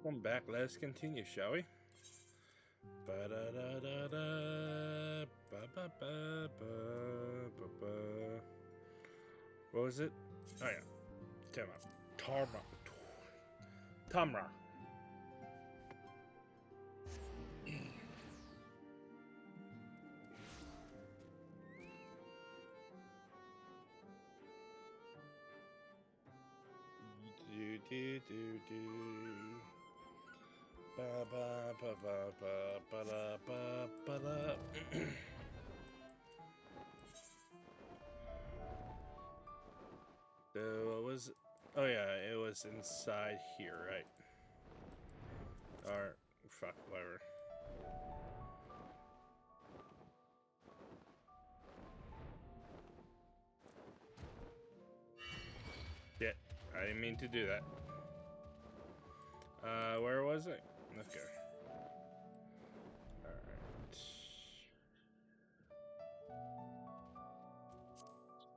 Welcome back. Let's continue, shall we? Ba-da-da-da-da, ba-ba-ba-ba-ba-ba. What was it? Oh yeah, Tamra. Tamra. Do do do do. Ba ba ba ba ba ba da ba ba da. So what was? Oh yeah, it was inside here, right? Or fuck, whatever. Shit, I didn't mean to do that. Where was it? Okay. Alright.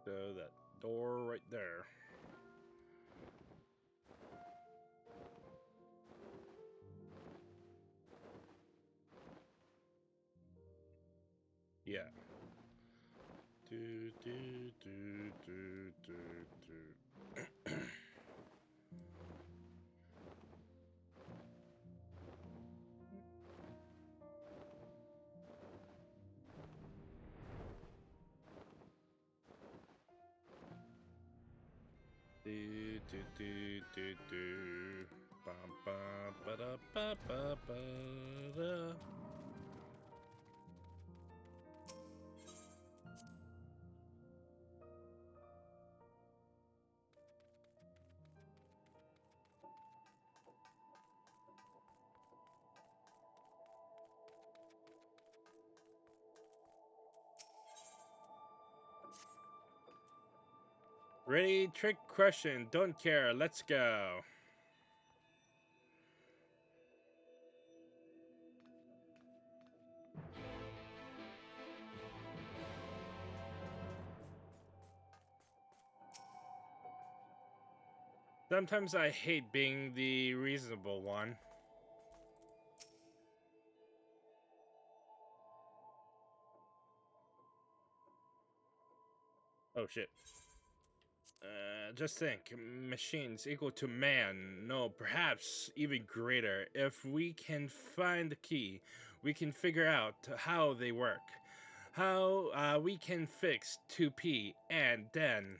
So that door right there. Yeah. Do do do do do do. Do do do do do. Bum bum ba da ba ba ba da. Ready? Trick question. Don't care. Let's go. Sometimes I hate being the reasonable one. Oh shit. Just think, machines equal to man. No, perhaps even greater. If we can find the key, we can figure out how they work. How we can fix 2P and then.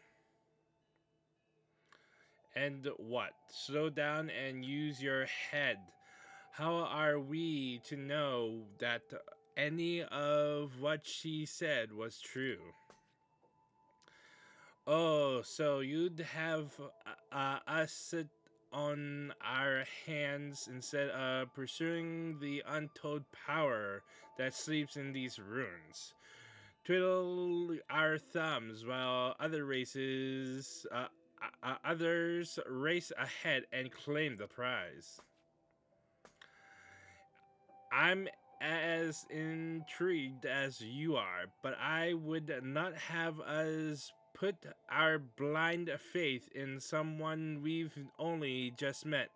And what? Slow down and use your head. How are we to know that any of what she said was true? Oh, so you'd have us sit on our hands instead of pursuing the untold power that sleeps in these ruins. Twiddle our thumbs while others race ahead and claim the prize. I'm as intrigued as you are, but I would not have us put our blind faith in someone we've only just met,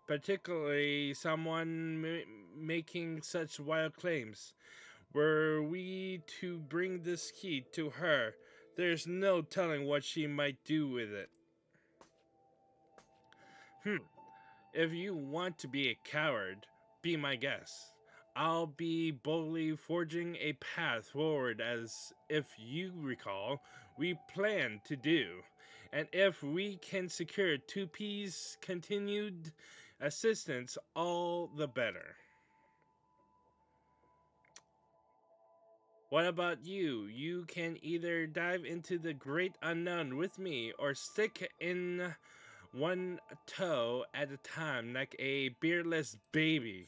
particularly someone making such wild claims. Were we to bring this key to her, there's no telling what she might do with it. If you want to be a coward, be my guest. I'll be boldly forging a path forward as if you recall we planned to do. And if we can secure 2P's continued assistance, all the better. What about you? You can either dive into the great unknown with me or stick in one toe at a time like a beardless baby.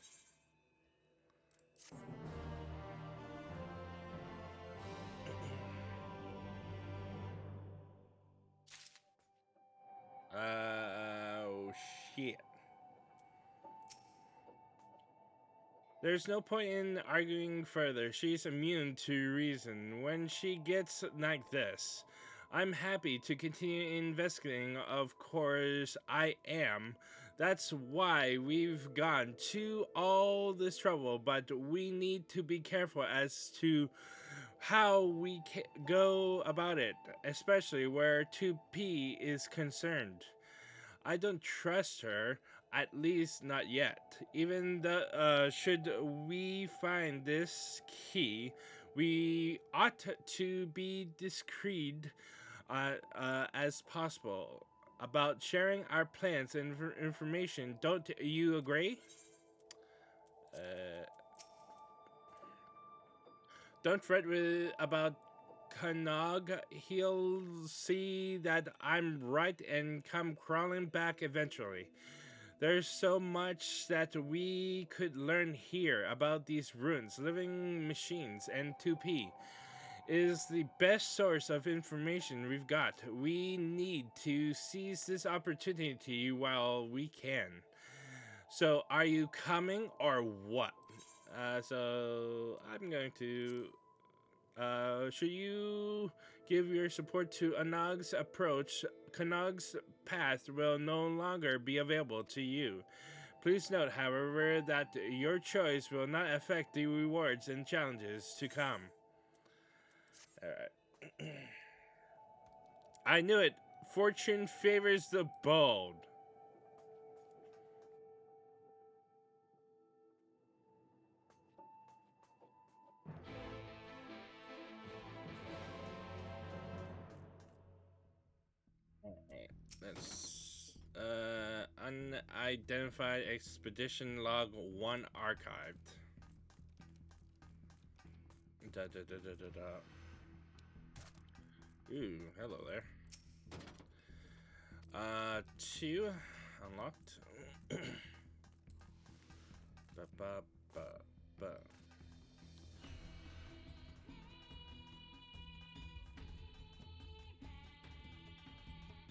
Oh shit. There's no point in arguing further. She's immune to reason. When she gets like this, I'm happy to continue investigating. Of course, I am. That's why we've gone to all this trouble, but we need to be careful as to how we go about it, especially where 2P is concerned. I don't trust her, at least not yet. Even should we find this key, we ought to be discreet as possible about sharing our plans and information. Don't you agree? Uh, don't fret about Kanog. He'll see that I'm right and come crawling back eventually. There's so much that we could learn here about these runes, living machines, and 2P is the best source of information we've got. We need to seize this opportunity while we can. So, are you coming or what? So, I'm going to. Should you give your support to Anog's approach, Kanog's path will no longer be available to you. Please note, however, that your choice will not affect the rewards and challenges to come. Alright. I knew it. Fortune favors the bold. Alright. That's unidentified expedition log 1 archived. Da da da da da da. Ooh, hello there. 2 unlocked. Ba ba ba ba.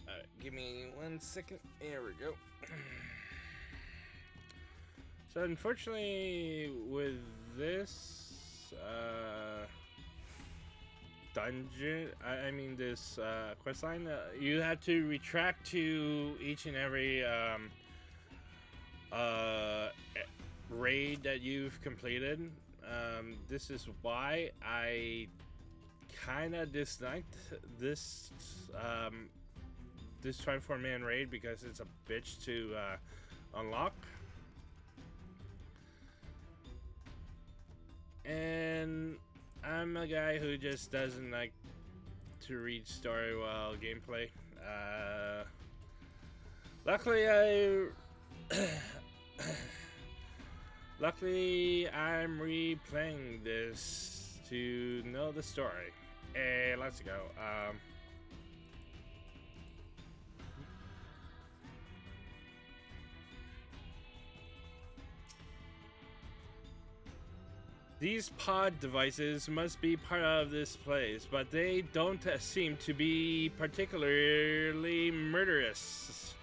Alright, give me 1 second. There we go. So unfortunately, with this dungeon, I mean this questline, you have to retract to each and every raid that you've completed. This is why I kind of disliked this this 24-man raid, because it's a bitch to unlock. And I'm a guy who just doesn't like to read story while gameplay. Luckily, luckily, I'm replaying this to know the story. Hey, let's go. These pod devices must be part of this place, but they don't seem to be particularly murderous.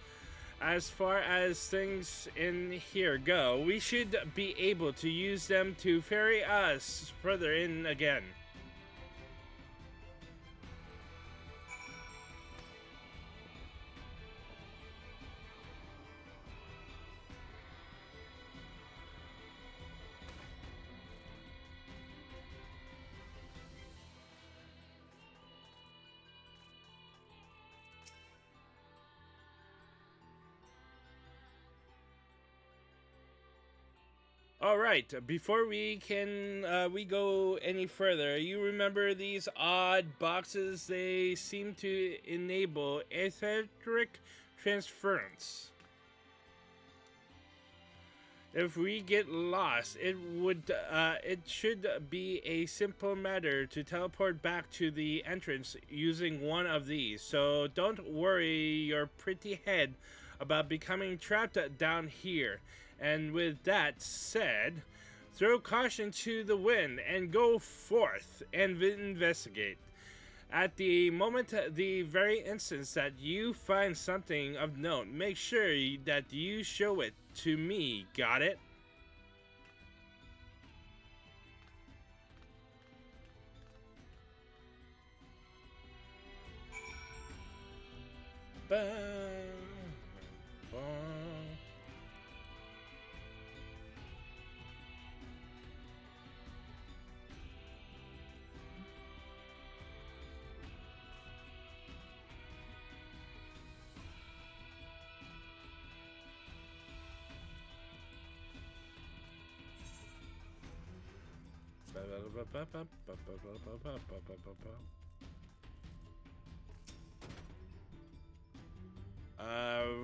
As far as things in here go, we should be able to use them to ferry us further in again. All right. Before we go any further, you remember these odd boxes? They seem to enable etheric transference. If we get lost, it should be a simple matter to teleport back to the entrance using one of these. So don't worry your pretty head about becoming trapped down here. And with that said, throw caution to the wind and go forth and investigate. At the moment, the very instance that you find something of note, make sure that you show it to me. Got it?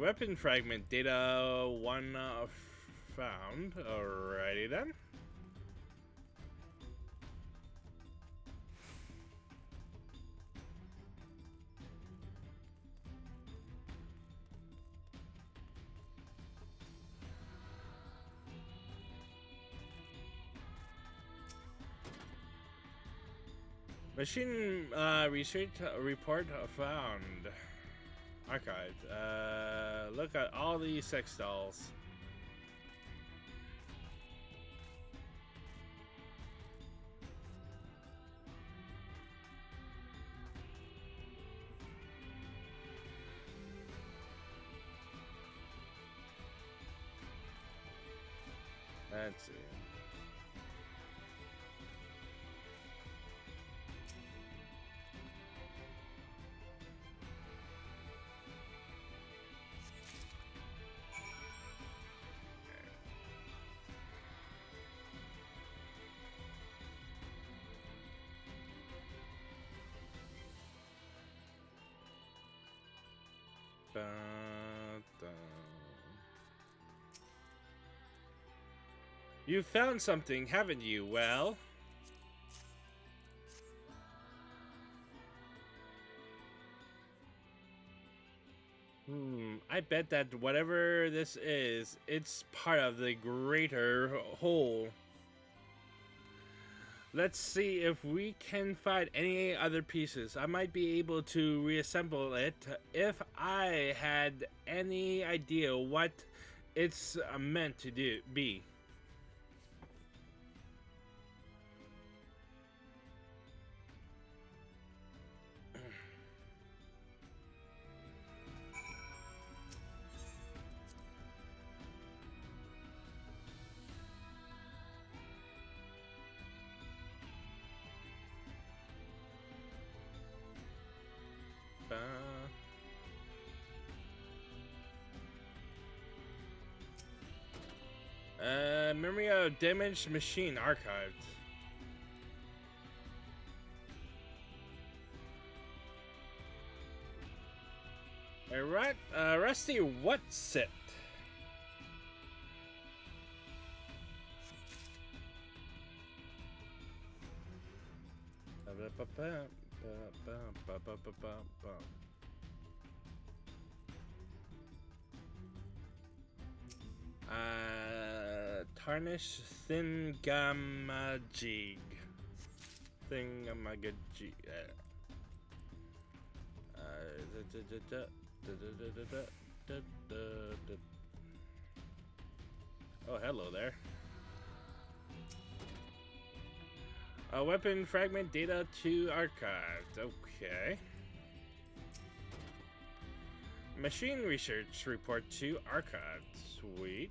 Weapon fragment data one found. Alrighty then. Machine research report found. Archived. Look at all these sex dolls. Let's see. You found something, haven't you? Well, I bet that whatever this is, it's part of the greater whole. Let's see if we can find any other pieces. I might be able to reassemble it if I had any idea what it's meant to be. Memory of damaged machine archived. Alright, Rusty, what's it? Tarnish Thingamajig. Thingamajig. Oh, hello there. Weapon fragment data to archived. Okay. Machine research report to archived. Sweet.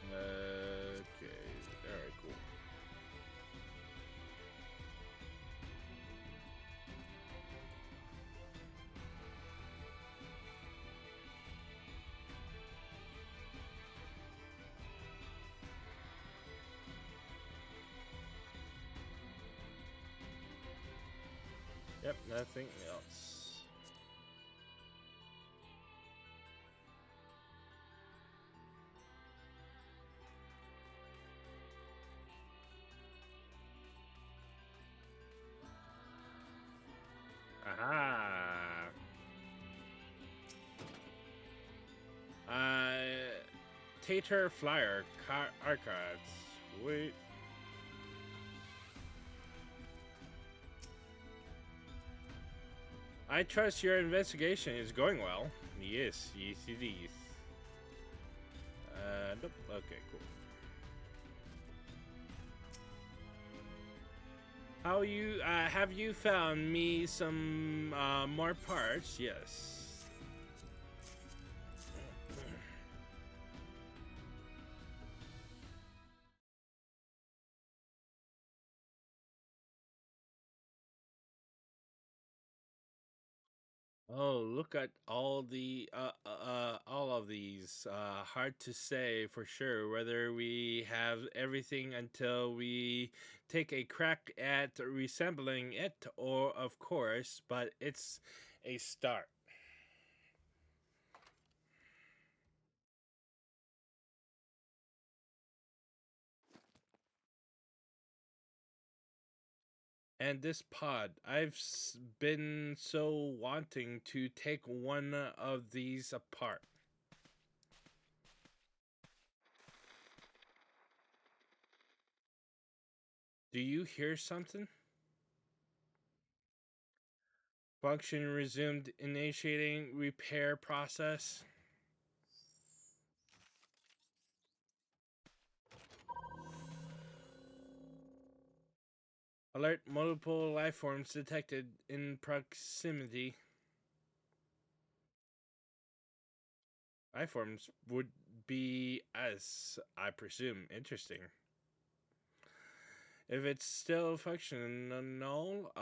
Okay, alright, cool. Yep, nothing else. Aha! Tater Flyer archives. Wait. I trust your investigation is going well. Yes, yes it is. Nope. Okay, cool. How you have you found me some more parts? Yes. Oh, look at all of these. Hard to say for sure whether we have everything until we take a crack at resembling it, or of course, but it's a start. And this pod, been so wanting to take one of these apart. Do you hear something? Function resumed, initiating repair process. Alert, multiple life forms detected in proximity. Life forms would be us, I presume. Interesting. If it's still functional,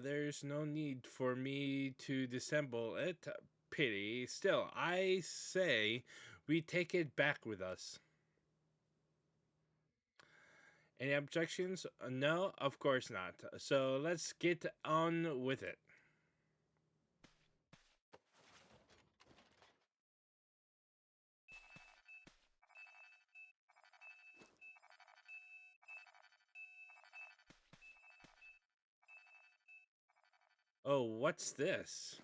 there's no need for me to disassemble it. Pity. Still, I say we take it back with us. Any objections? No, of course not. So let's get on with it. Oh, what's this?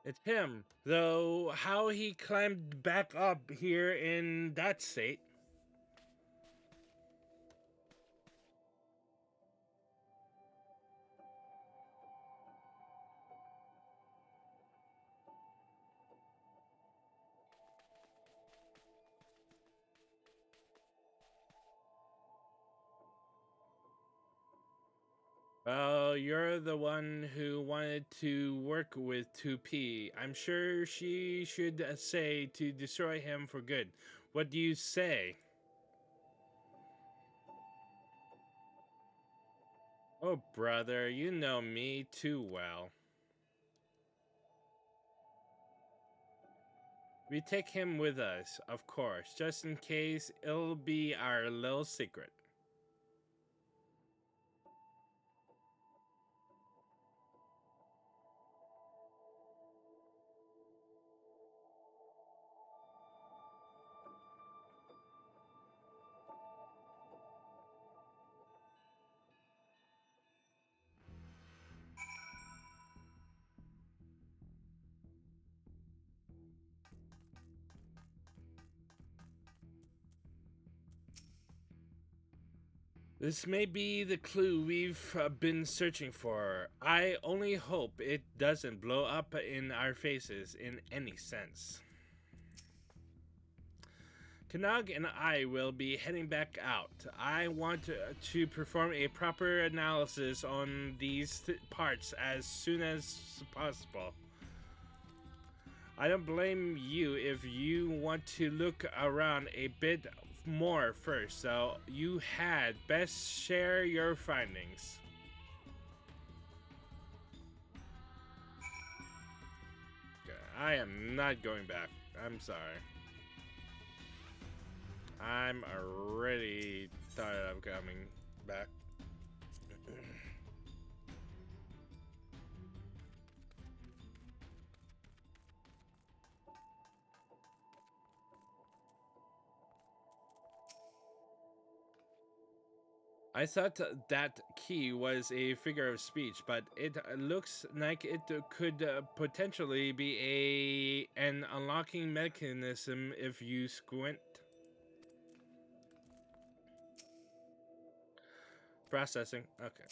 It's him. Though how he climbed back up here in that state. Well, you're the one who wanted to work with 2P. I'm sure she should say to destroy him for good. What do you say? Oh, brother, you know me too well. We take him with us, of course, just in case it'll be our little secret. This may be the clue we've been searching for. I only hope it doesn't blow up in our faces in any sense. Kanag and I will be heading back out. I want to perform a proper analysis on these parts as soon as possible. I don't blame you if you want to look around a bit more first, so you had best share your findings. I am not going back. I'm sorry. I'm already tired of coming back. I thought that key was a figure of speech, but it looks like it could potentially be an unlocking mechanism if you squint. Processing. Okay.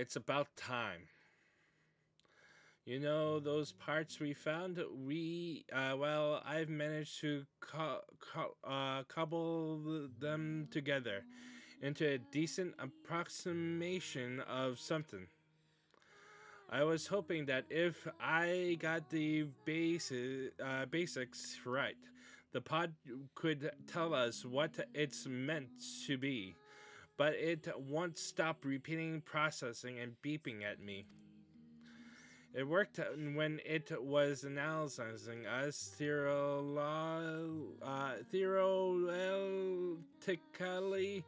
It's about time. You know those parts we found? I've managed to cobble them together into a decent approximation of something. I was hoping that if I got the basics right, the pod could tell us what it's meant to be, but it won't stop repeating, processing, and beeping at me. It worked when it was analyzing us theoretically.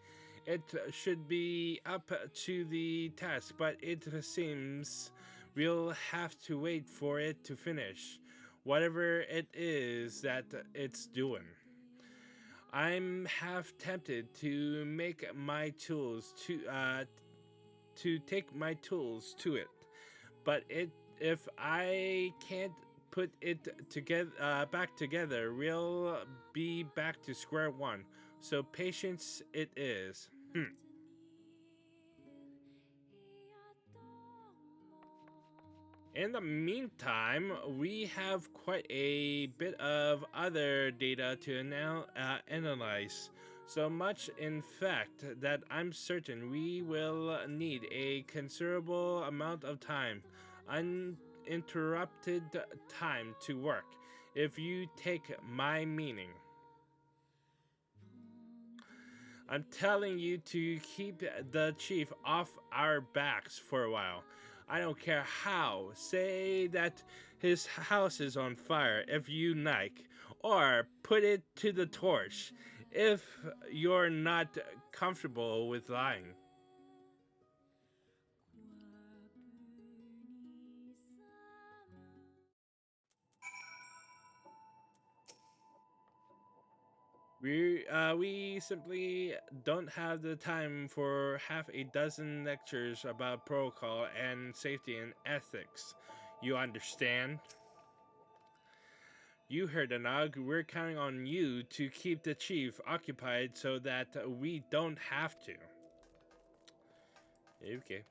It should be up to the task, but it seems we'll have to wait for it to finish, whatever it is that it's doing. I'm half tempted to make my tools to take my tools to it, but if I can't put it together back together, we'll be back to square one. So patience it is. In the meantime, we have quite a bit of other data to analyze. So much, in fact, that I'm certain we will need a considerable amount of time, uninterrupted time to work, if you take my meaning. I'm telling you to keep the chief off our backs for a while. I don't care how. Say that his house is on fire if you like, or put it to the torch if you're not comfortable with lying. We simply don't have the time for half a dozen lectures about protocol and safety and ethics. You understand? You heard Anag. We're counting on you to keep the chief occupied so that we don't have to. Okay.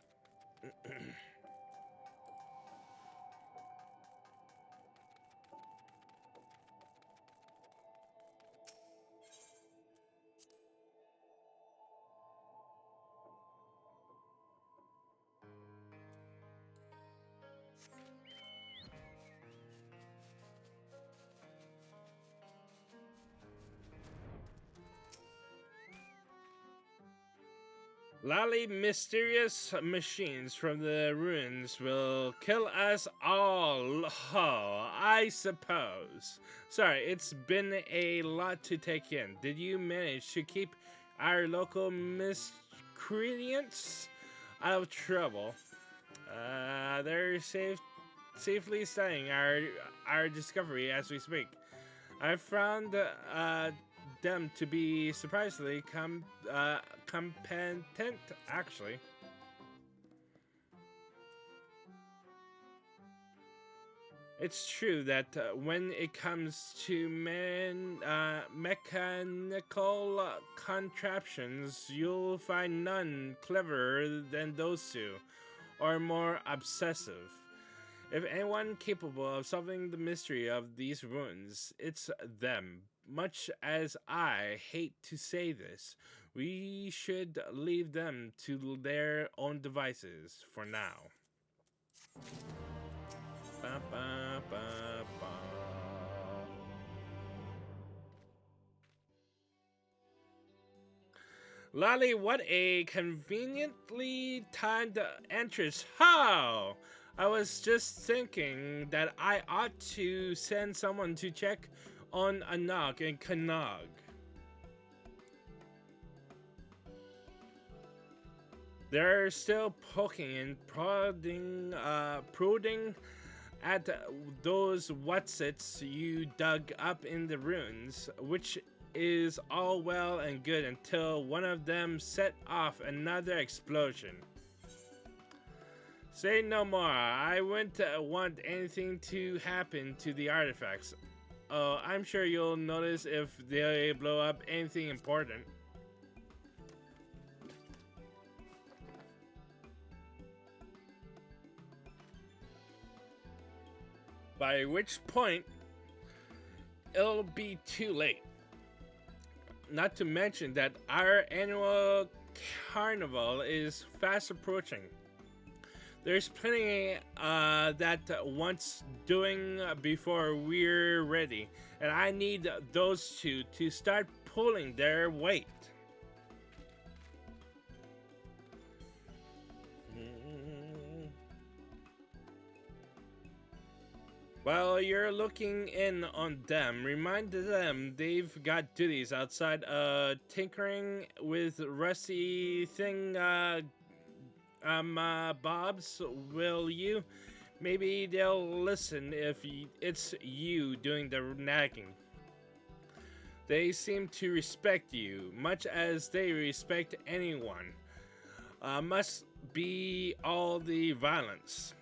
Lally, mysterious machines from the ruins will kill us all. Oh, I suppose. Sorry, it's been a lot to take in. Did you manage to keep our local miscreants out of trouble? They're safely studying our discovery as we speak. I found them to be surprisingly competent, actually. It's true that when it comes to mechanical contraptions, you'll find none cleverer than those two, or more obsessive. If anyone capable of solving the mystery of these ruins, it's them. Much as I hate to say this, we should leave them to their own devices for now. Ba, ba, ba, ba. Lolly, what a conveniently timed entrance. How? I was just thinking that I ought to send someone to check on Anog and Kanog. They're still poking and prodding at those whatsits you dug up in the ruins, which is all well and good until one of them set off another explosion. Say no more. I wouldn't want anything to happen to the artifacts. Oh, I'm sure you'll notice if they blow up anything important. by which point it'll be too late. Not to mention that our annual carnival is fast approaching. There's plenty that wants doing before we're ready, and I need those two to start pulling their weight. While you're looking in on them, remind them they've got duties outside tinkering with rusty thing Bob's, will you? Maybe they'll listen if it's you doing the nagging. They seem to respect you, much as they respect anyone. Must be all the violence.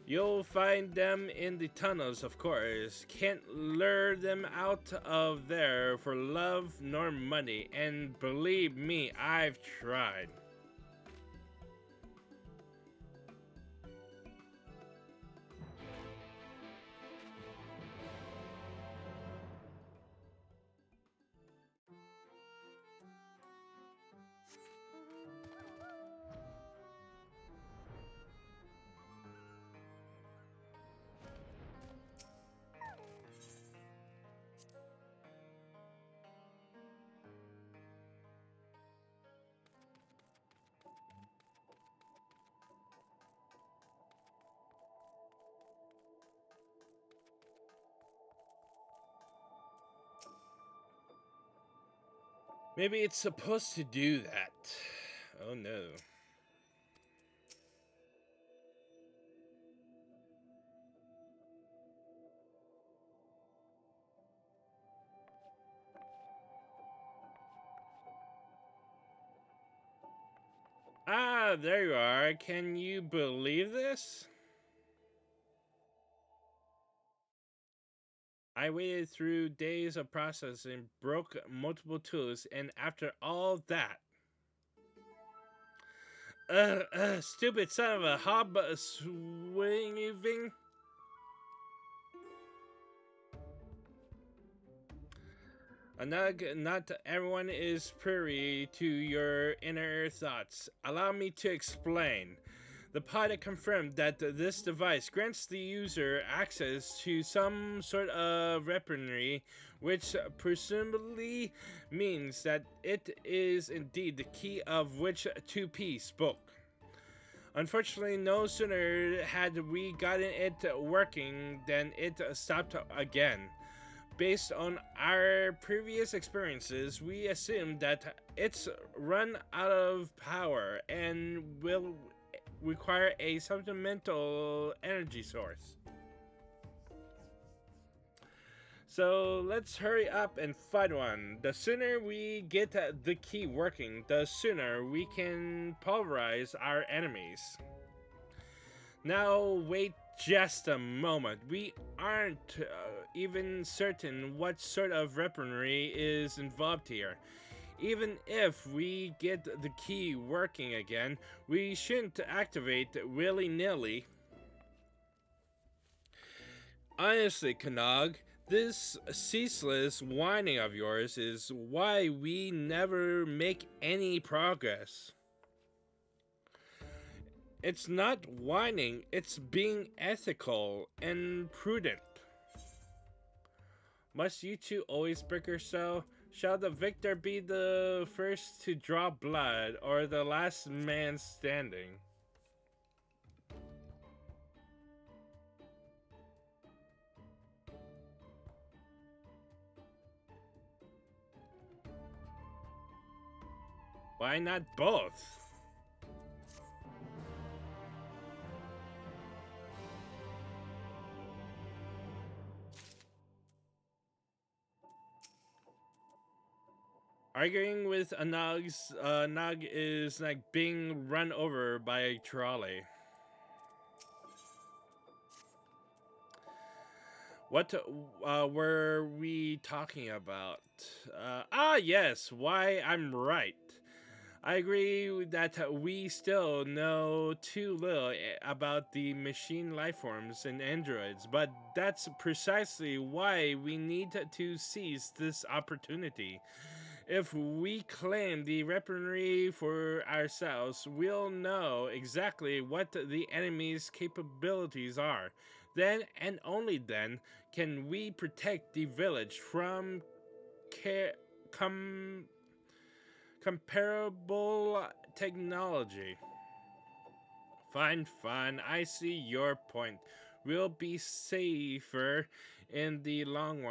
You'll find them in the tunnels, of course. Can't lure them out of there for love nor money, and believe me, I've tried. Maybe it's supposed to do that. Oh no. Ah, there you are. Can you believe this? I waited through days of processing, broke multiple tools, and after all that, stupid son of a hob swinging. Not everyone is privy to your inner thoughts. Allow me to explain. The pilot confirmed that this device grants the user access to some sort of weaponry, which presumably means that it is indeed the key of which 2P spoke. Unfortunately, no sooner had we gotten it working than it stopped again. Based on our previous experiences, we assumed that it's run out of power and will require a supplemental energy source. So let's hurry up and find one. The sooner we get the key working, the sooner we can pulverize our enemies. Now wait just a moment. We aren't even certain what sort of weaponry is involved here. Even if we get the key working again, we shouldn't activate willy-nilly. Honestly, Kanag, this ceaseless whining of yours is why we never make any progress. It's not whining, it's being ethical and prudent. Must you two always bicker so? Shall the victor be the first to draw blood, or the last man standing? Why not both? Arguing with a Nog is like being run over by a trolley. What were we talking about? Yes, why I'm right. I agree that we still know too little about the machine lifeforms and androids, but that's precisely why we need to seize this opportunity. If we claim the weaponry for ourselves, we'll know exactly what the enemy's capabilities are. Then and only then can we protect the village from ca- com- comparable technology. Fine, fine. I see your point. We'll be safer in the long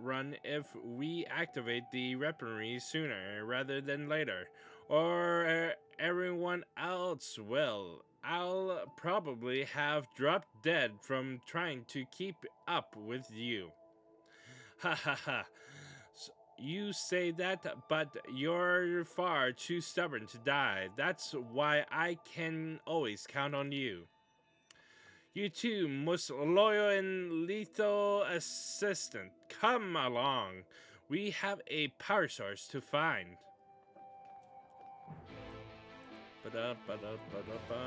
run if we activate the weaponry sooner rather than later. Or everyone else will. I'll probably have dropped dead from trying to keep up with you. Ha ha ha. You say that, but you're far too stubborn to die. That's why I can always count on you. You too, most loyal and lethal assistant. Come along. We have a power source to find. Ba-da, ba-da, ba-da, ba.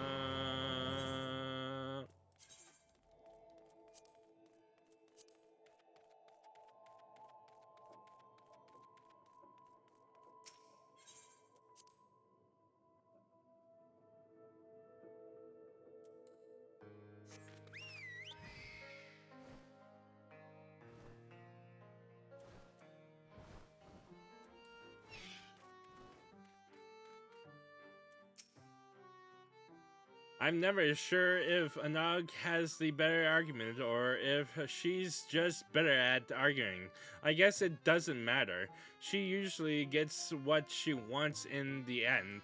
I'm never sure if Anog has the better argument or if she's just better at arguing. I guess it doesn't matter. She usually gets what she wants in the end.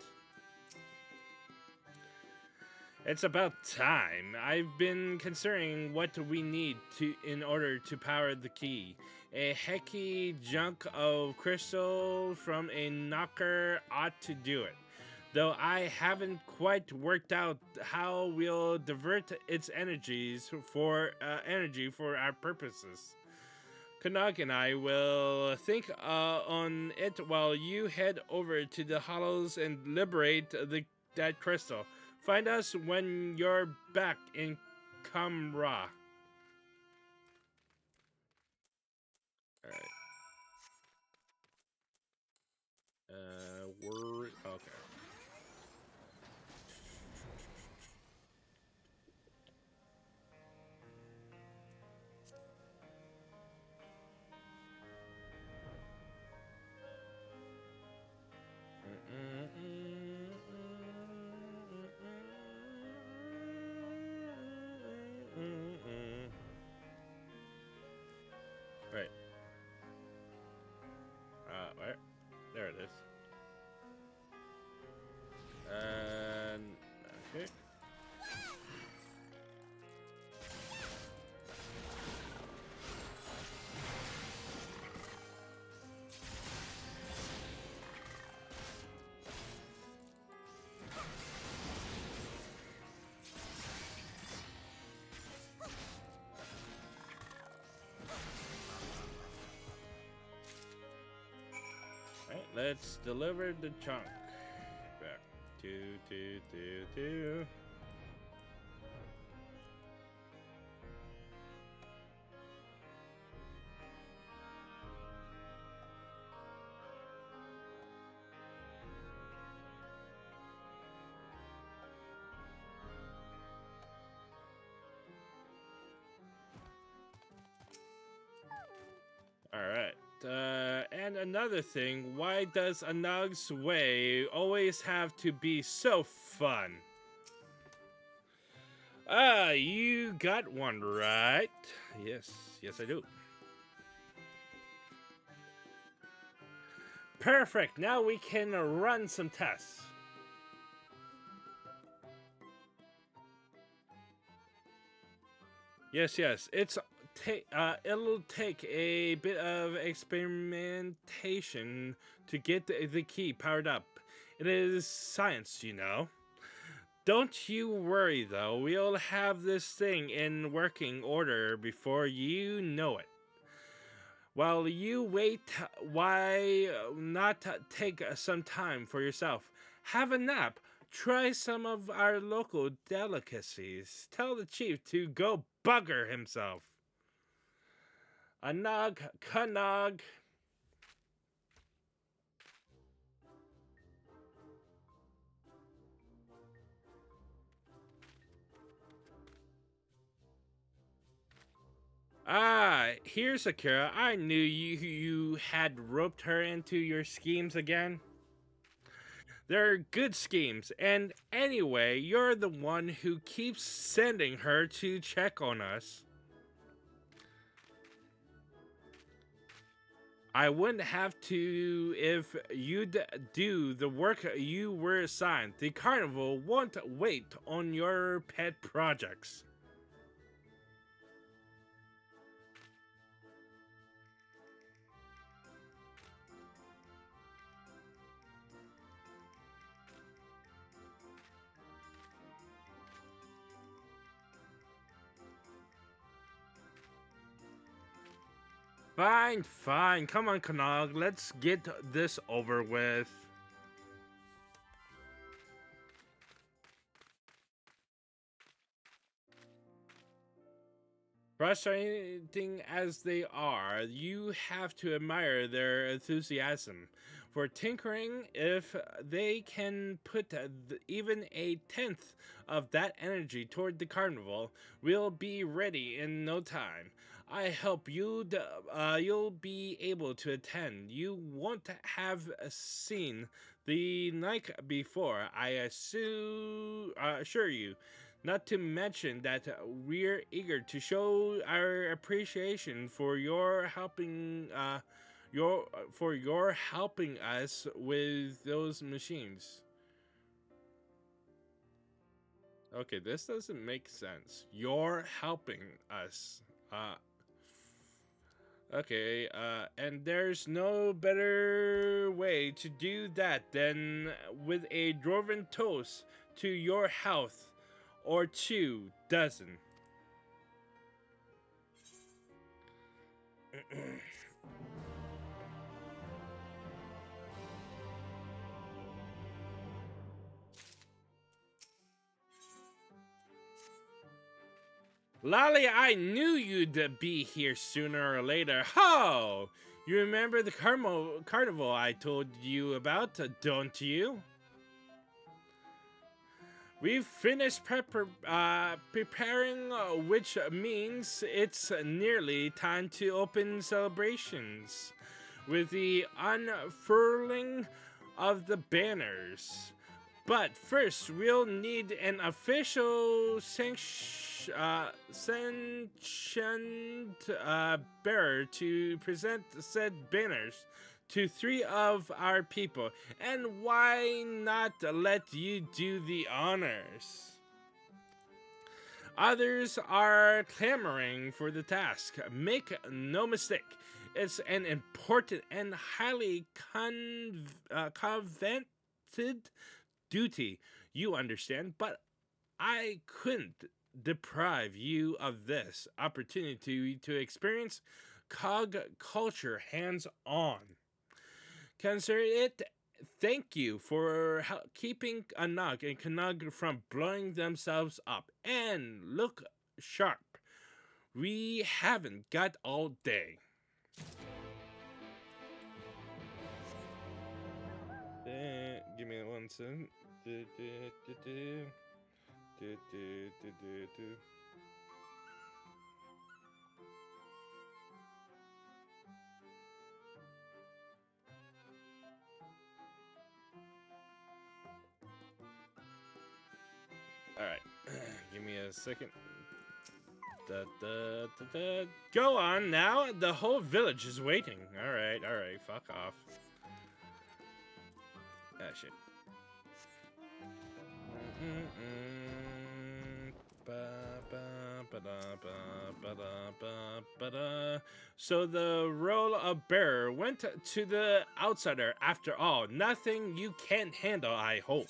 It's about time. I've been considering what we need to in order to power the key. A hecky junk of crystal from a knocker ought to do it. Though I haven't quite worked out how we'll divert its energy for our purposes. Kanak and I will think on it while you head over to the hollows and liberate that crystal. Find us when you're back in Kamra. Alright. We're okay. Right. Where? There it is. And okay. Right. Let's deliver the chunk back. Two. All right. And another thing, why does Anug's way always have to be so fun? Ah, you got one right. Yes, I do. Perfect. Now we can run some tests. Yes. It'll take a bit of experimentation to get the key powered up. It is science, you know. Don't you worry though, we'll have this thing in working order before you know it. While you wait, why not take some time for yourself? Have a nap. Try some of our local delicacies. Tell the chief to go bugger himself. Anog, kanog. Ah, here's Akira. I knew you had roped her into your schemes again. They're good schemes, and anyway, you're the one who keeps sending her to check on us. I wouldn't have to if you'd do the work you were assigned. The carnival won't wait on your pet projects. Fine, fine. Come on, Kanag. Let's get this over with. Frustrating as they are, you have to admire their enthusiasm for tinkering. If they can put even a tenth of that energy toward the carnival, we'll be ready in no time. I hope you'll be able to attend. You won't have seen the night before, assure you. Not to mention that we're eager to show our appreciation for your helping us with those machines. Okay, this doesn't make sense. You're helping us. And there's no better way to do that than with a dwarven toast to your health, or 2 dozen. Lolly, I knew you'd be here sooner or later. Ho! You remember the carnival I told you about, don't you? We've finished preparing, which means it's nearly time to open celebrations with the unfurling of the banners. But first, we'll need an official sanctioned bearer to present said banners to 3 of our people. And why not let you do the honors? Others are clamoring for the task. Make no mistake, it's an important and highly coveted duty, you understand, but I couldn't deprive you of this opportunity to experience cog culture hands on. Consider it thank you for keeping Anog and Kanag from blowing themselves up. And look sharp. We haven't got all day. Give me 1 second. Alright, give me a second. Go on now, the whole village is waiting. Alright, fuck off. Ah, shit. So the role of bearer went to the outsider after all. Nothing you can't handle, I hope.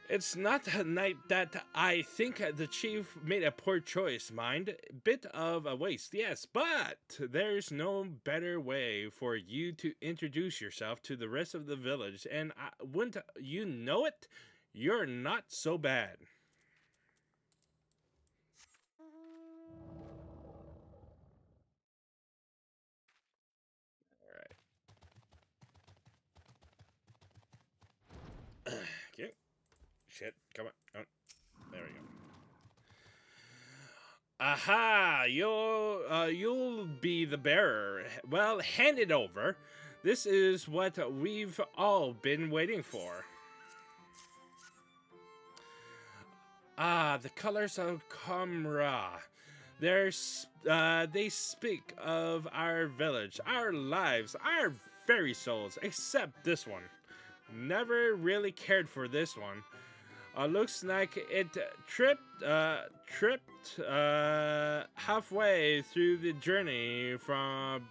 It's not a night that I think the chief made a poor choice, mind. Bit of a waste, yes, but there's no better way for you to introduce yourself to the rest of the village, and wouldn't you know it? You're not so bad. Alright. Okay. Shit. Come on. Oh, there we go. Aha! You'll be the bearer. Well, hand it over. This is what we've all been waiting for. Ah, the colors of Kamra. They speak of our village, our lives, our very souls, except this one. Never really cared for this one. Looks like it tripped halfway through the journey from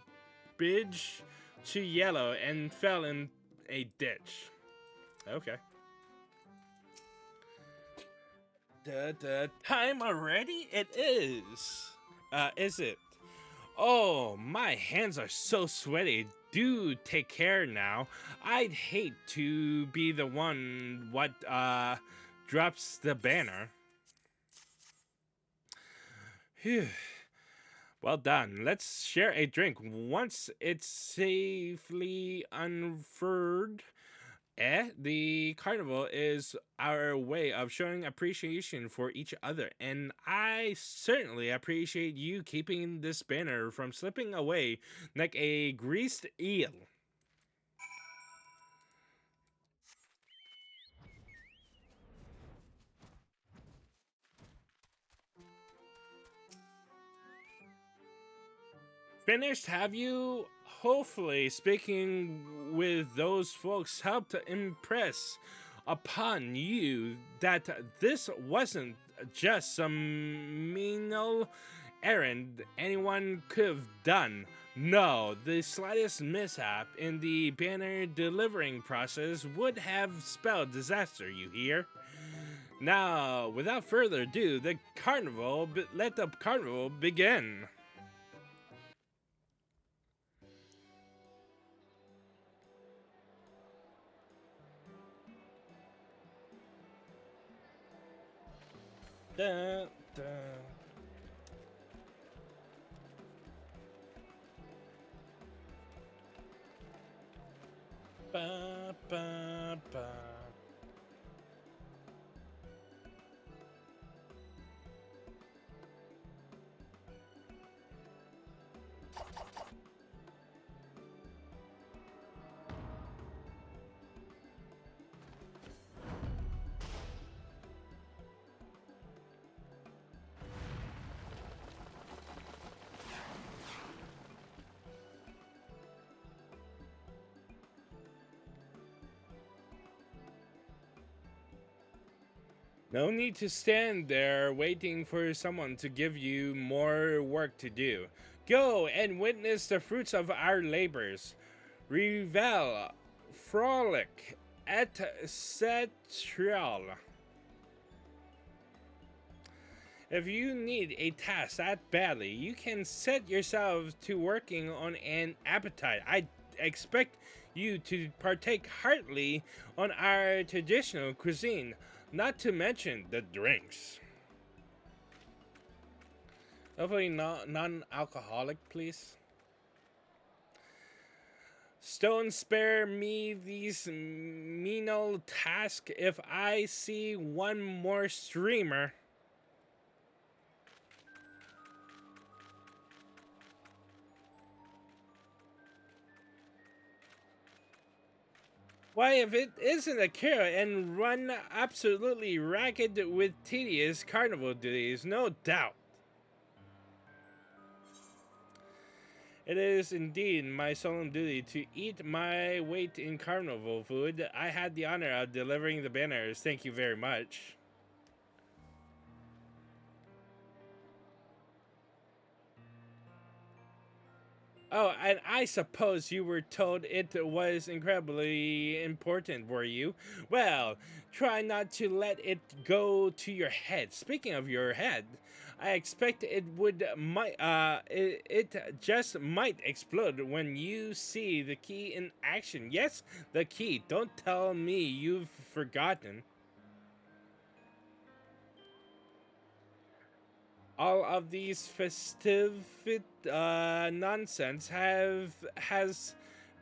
Bridge to Yellow and fell in a ditch. Okay. Time already? It is. Is it? Oh, my hands are so sweaty. Do take care now. I'd hate to be the one what drops the banner. Phew. Well done. Let's share a drink once it's safely unfurled. The carnival is our way of showing appreciation for each other, and I certainly appreciate you keeping this banner from slipping away like a greased eel. Finished, have you? Hopefully, speaking with those folks helped to impress upon you that this wasn't just some menial errand anyone could have done. No, the slightest mishap in the banner delivering process would have spelled disaster, you hear? Now, without further ado, let the carnival begin. Dun, dun, ba, ba, ba. No need to stand there waiting for someone to give you more work to do. Go and witness the fruits of our labors. Revel, frolic, etc. If you need a task that badly, you can set yourself to working on an appetite. I expect you to partake heartily on our traditional cuisine, not to mention the drinks. Hopefully not non-alcoholic, please. Stone spare me these menial tasks if I see one more streamer. Why, if it isn't a cure and run absolutely ragged with tedious carnival duties, no doubt. It is indeed my solemn duty to eat my weight in carnival food. I had the honor of delivering the banners. Thank you very much. Oh, and I suppose you were told it was incredibly important, were you? Well, try not to let it go to your head. Speaking of your head, I expect it just might explode when you see the key in action. Yes, the key. Don't tell me you've forgotten. All of these festive nonsense has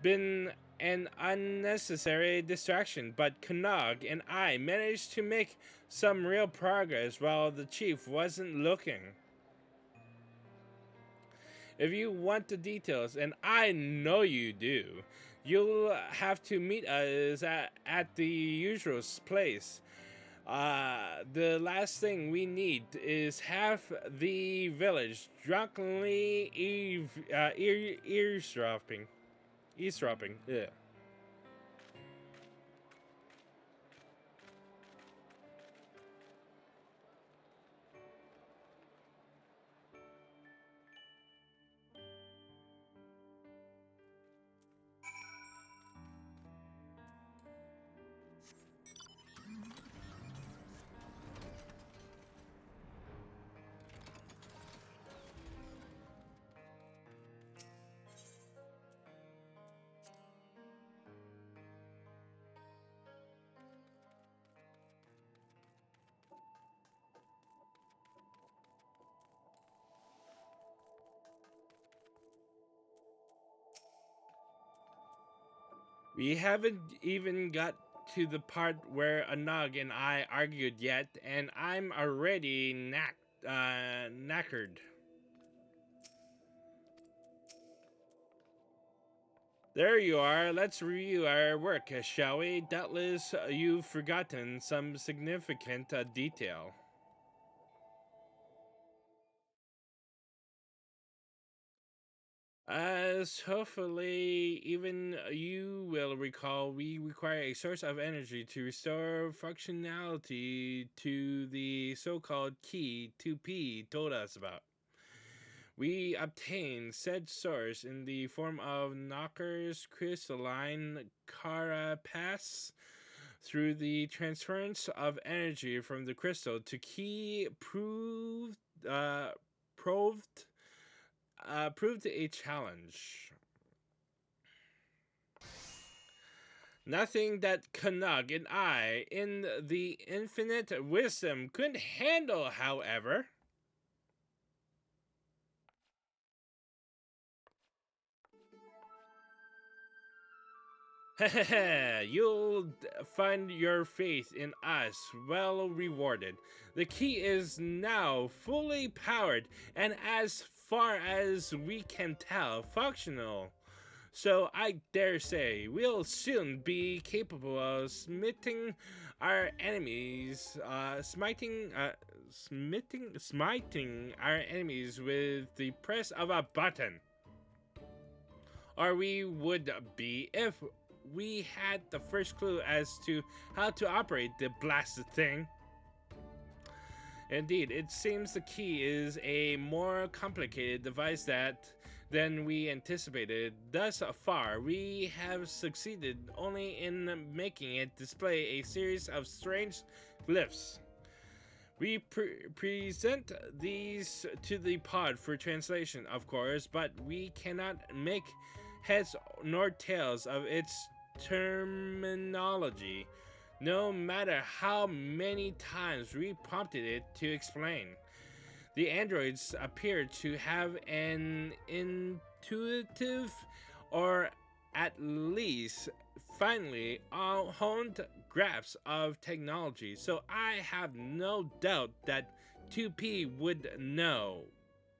been an unnecessary distraction, but Kanag and I managed to make some real progress while the chief wasn't looking. If you want the details, and I know you do, you'll have to meet us at the usual place. The last thing we need is half the village drunkenly eavesdropping. Eavesdropping. Yeah. We haven't even got to the part where Anug and I argued yet, and I'm already knackered. There you are. Let's review our work, shall we? Doubtless you've forgotten some significant detail. As hopefully even you will recall, we require a source of energy to restore functionality to the so called key 2P told us about. We obtain said source in the form of Knocker's crystalline carapace through the transference of energy from the crystal to key uh, proved proved a challenge. Nothing that Kanug and I, in the infinite wisdom, couldn't handle, however. You'll find your faith in us well rewarded. The key is now fully powered and, as far as we can tell, functional. So I dare say we'll soon be capable of smiting our enemies, smiting our enemies with the press of a button. Or we would be if we had the first clue as to how to operate the blasted thing. Indeed, it seems the key is a more complicated device than we anticipated. Thus far, we have succeeded only in making it display a series of strange glyphs. We present these to the pod for translation, of course, but we cannot make heads nor tails of its terminology, no matter how many times we prompted it to explain. The androids appear to have an intuitive, or at least finally honed grasp of technology, so I have no doubt that 2P would know.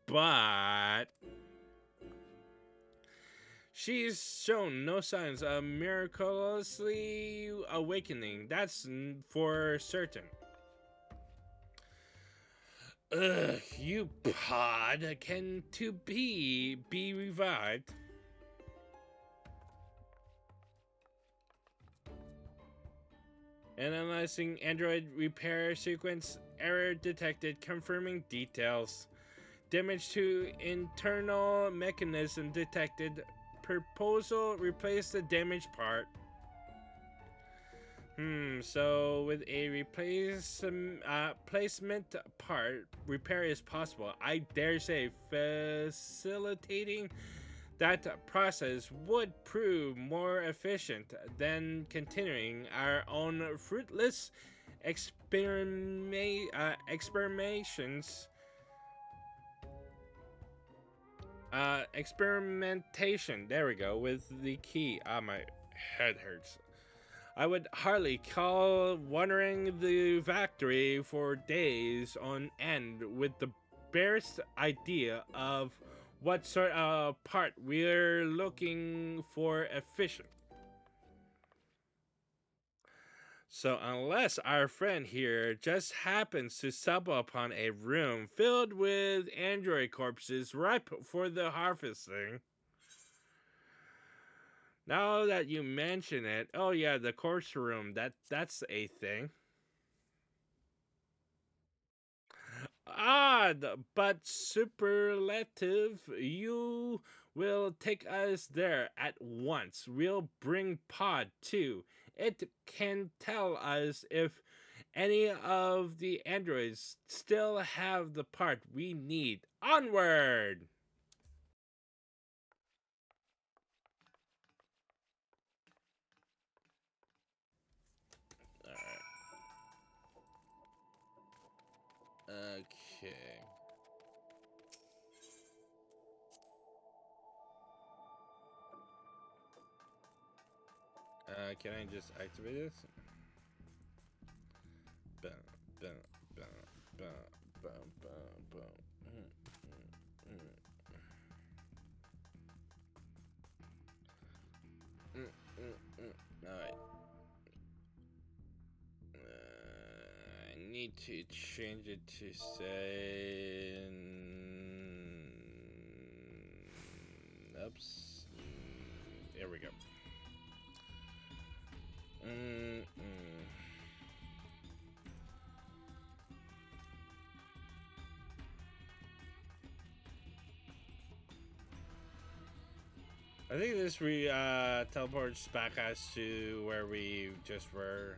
But she's shown no signs of miraculously awakening, that's for certain. Ugh, you pod, can 2P be revived? Analyzing Android repair sequence, error detected, confirming details. damage to internal mechanism detected. Proposal replace the damaged part. So with a placement part, repair is possible. I dare say facilitating that process would prove more efficient than continuing our own fruitless experimentations. Experimentation. There we go. With the key. Ah, my head hurts. I would hardly call wandering the factory for days on end with the barest idea of what sort of part we're looking for efficient. So, unless our friend here just happens to stumble upon a room filled with android corpses ripe for the harvesting. Now that you mention it, oh yeah, the corpse room, that's a thing. Odd, but superlative. You will take us there at once. We'll bring Pod too. It can tell us if any of the androids still have the part we need. Onward! Alright. Okay. Can I just activate this? Bum, bum, bum, bum, bum, bum, bum. Alright. I need to change it to say. Oops. There we go. I think this teleports back us to where we just were.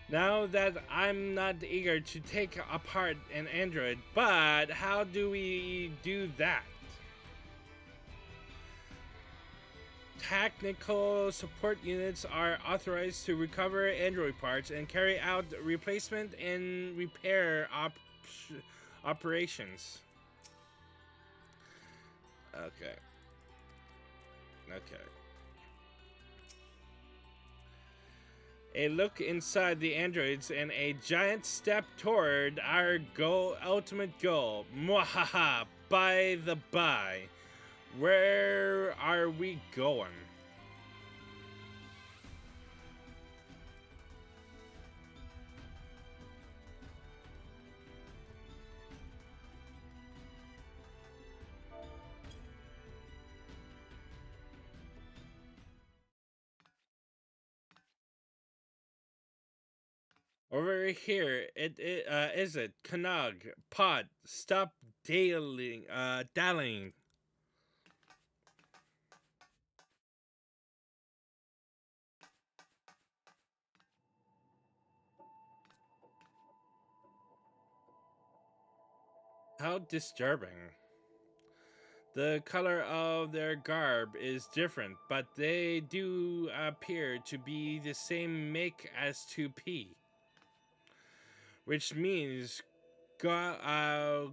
Now that I'm not eager to take apart an android, but how do we do that? Technical support units are authorized to recover android parts and carry out replacement and repair operations. Okay. Okay. A look inside the androids and a giant step toward our ultimate goal. Mwahaha, by the by. Where are we going? Over here, is it Kanag Pod? Stop dallying. How disturbing. The color of their garb is different, but they do appear to be the same make as 2P, which means Golishing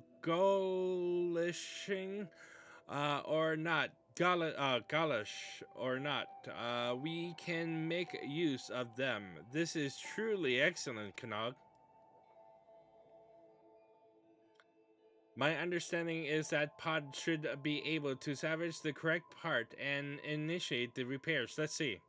or not, Gaulish or not, we can make use of them. This is truly excellent, Kanag. My understanding is that Pod should be able to salvage the correct part and initiate the repairs. Let's see.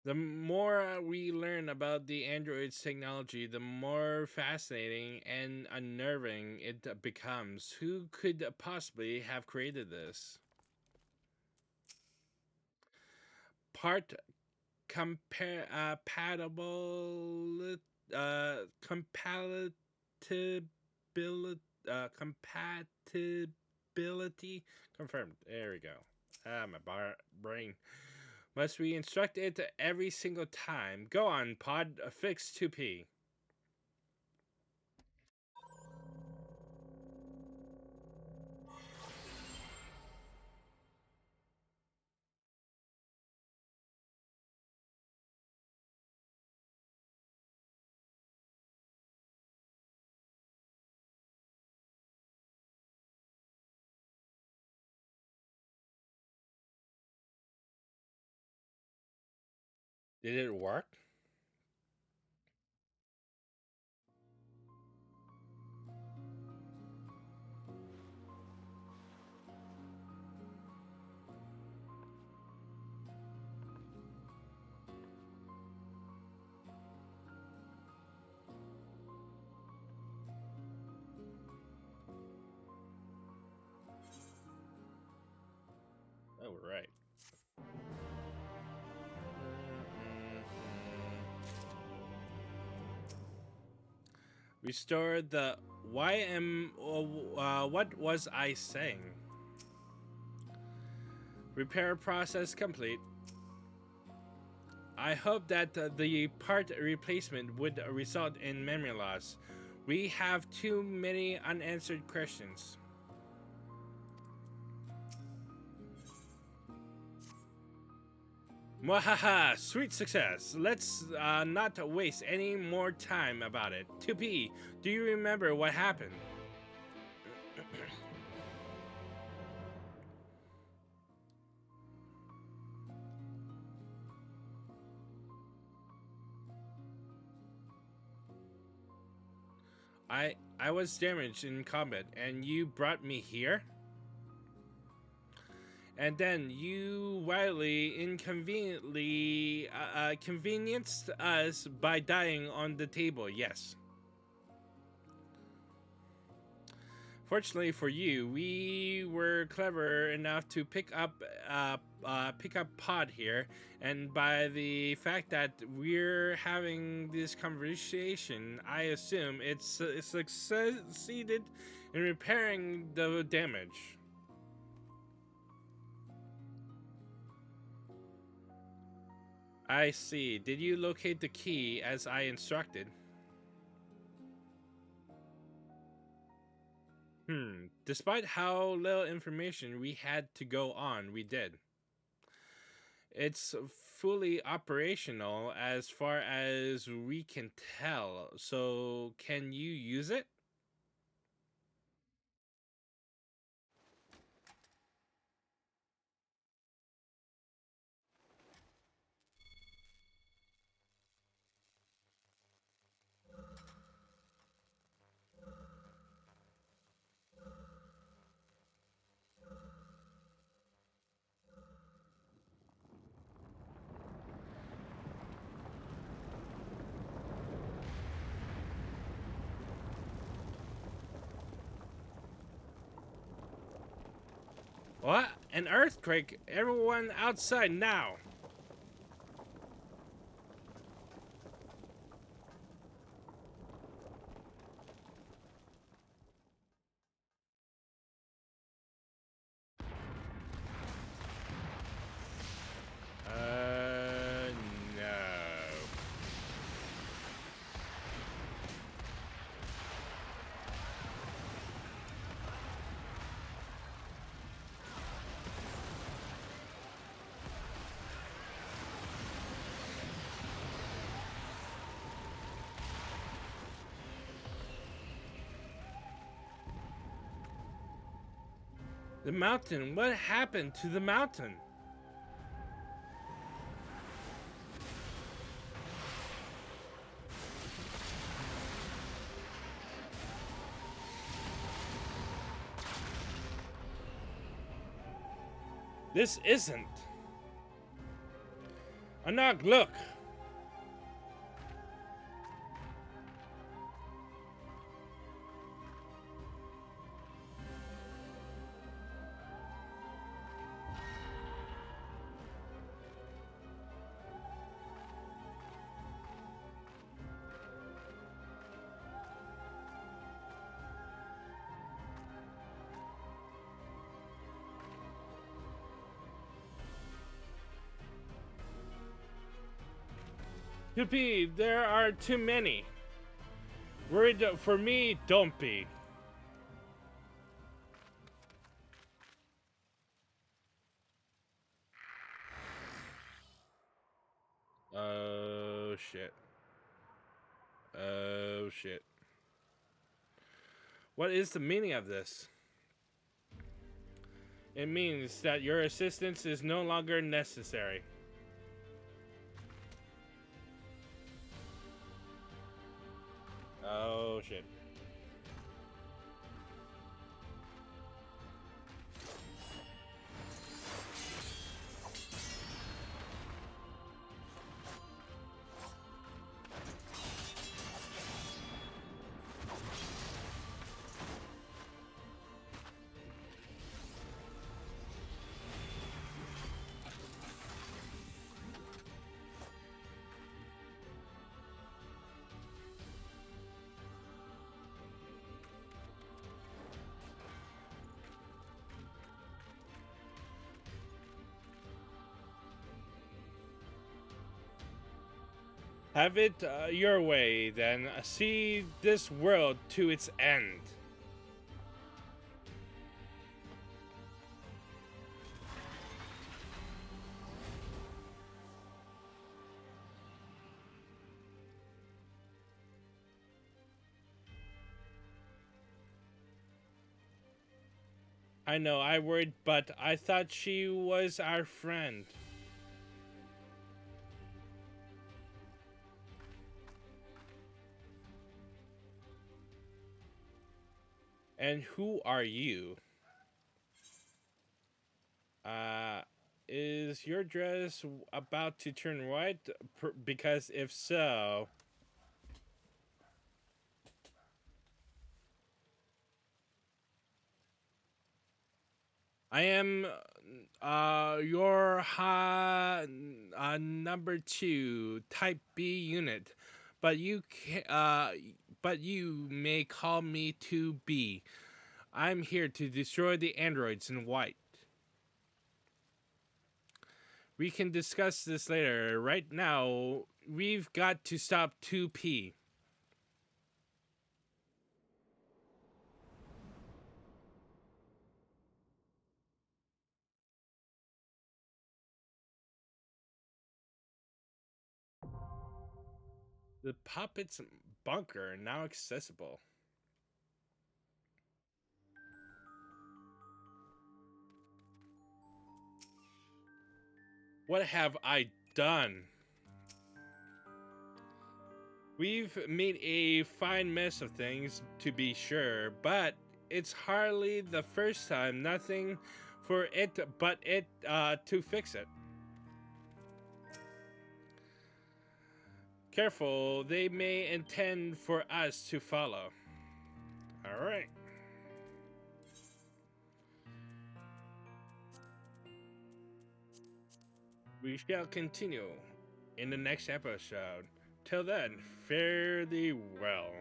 The more we learn about the android's technology, the more fascinating and unnerving it becomes. Who could possibly have created this? Part compatible compatibility confirmed. There we go. My brain. Must we instruct it every single time? Go on, Pod. Fix 2P. Did it work? Oh, right. Restore the YM. What was I saying? Repair process complete. I hope that the part replacement would result in memory loss. We have too many unanswered questions. Mwahaha! Sweet success. Let's not waste any more time about it. 2P, do you remember what happened? I was damaged in combat, and you brought me here? And then you wildly inconveniently convenienced us by dying on the table, yes. Fortunately for you, we were clever enough to pick up Pod here, and by the fact that we're having this conversation, I assume it's succeeded in repairing the damage. I see. Did you locate the key as I instructed? Despite how little information we had to go on, we did. It's fully operational as far as we can tell. So, can you use it? What? An earthquake? Everyone outside now. The mountain. What happened to the mountain? This isn't. Anog, look. Yuppie, there are too many. Worried for me, don't be. Oh shit. Oh shit. What is the meaning of this? It means that your assistance is no longer necessary. Oh shit. Have it your way, then. See this world to its end. I know, I worried, but I thought she was our friend. And who are you? Uh, is your dress about to turn white? Because if so, I am your number 2 type B unit, but but you may call me 2B. I'm here to destroy the androids in white. We can discuss this later. Right now, we've got to stop 2P. The puppet's bunker now accessible. What have I done? We've made a fine mess of things, to be sure, but it's hardly the first time. Nothing for it but it to fix it. Careful, they may intend for us to follow. All right. We shall continue in the next episode. Till then, fare thee well.